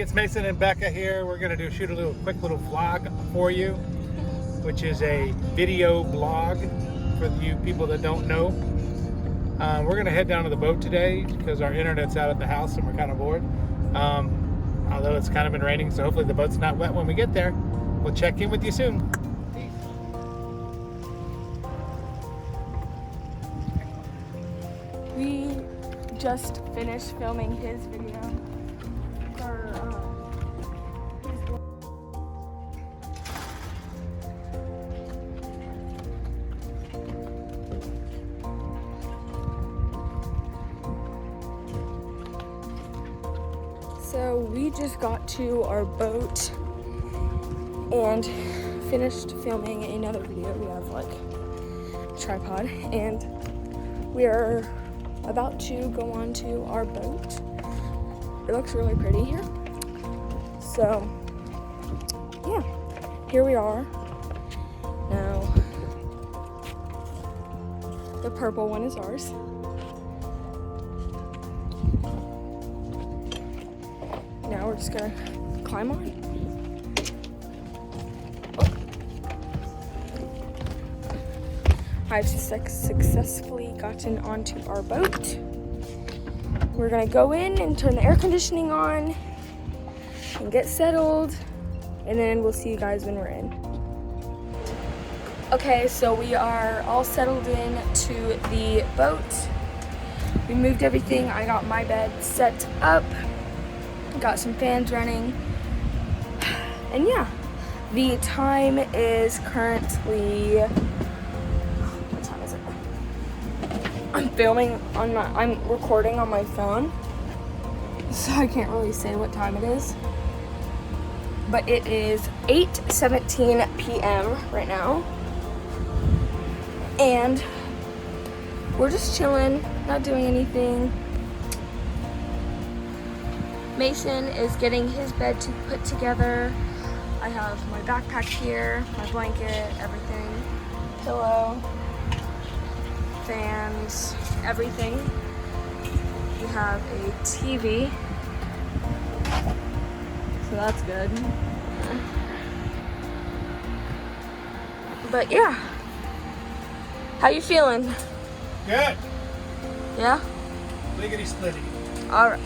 it's Mason and Becca here. We're gonna shoot a quick little vlog for you, which is a video blog for you people that don't know. We're gonna head down to the boat today because our internet's out at the house and we're kind of bored. Although it's kind of been raining, so hopefully the boat's not wet when we get there. We'll check in with you soon. Peace. We just finished filming his video for So we just got to our boat and finished filming another video. We have like a tripod and we are about to go on to our boat. It looks really pretty here. So yeah, here we are. Now the purple one is ours. Now we're just gonna climb on. I've successfully gotten onto our boat. We're gonna go in and turn the air conditioning on and get settled, and then we'll see you guys when we're in. Okay, so we are all settled in to the boat. We moved everything. I got my bed set up. Got some fans running, and yeah, the time is currently, what time is it? I'm recording on my phone, so I can't really say what time it is, but it is 8:17 p.m. right now, and we're just chilling, not doing anything. Mason is getting his bed put together. I have my backpack here, my blanket, everything, pillow, fans, everything. We have a TV, so that's good. But yeah, how you feeling? Good. Yeah? Lickety splitty. All right.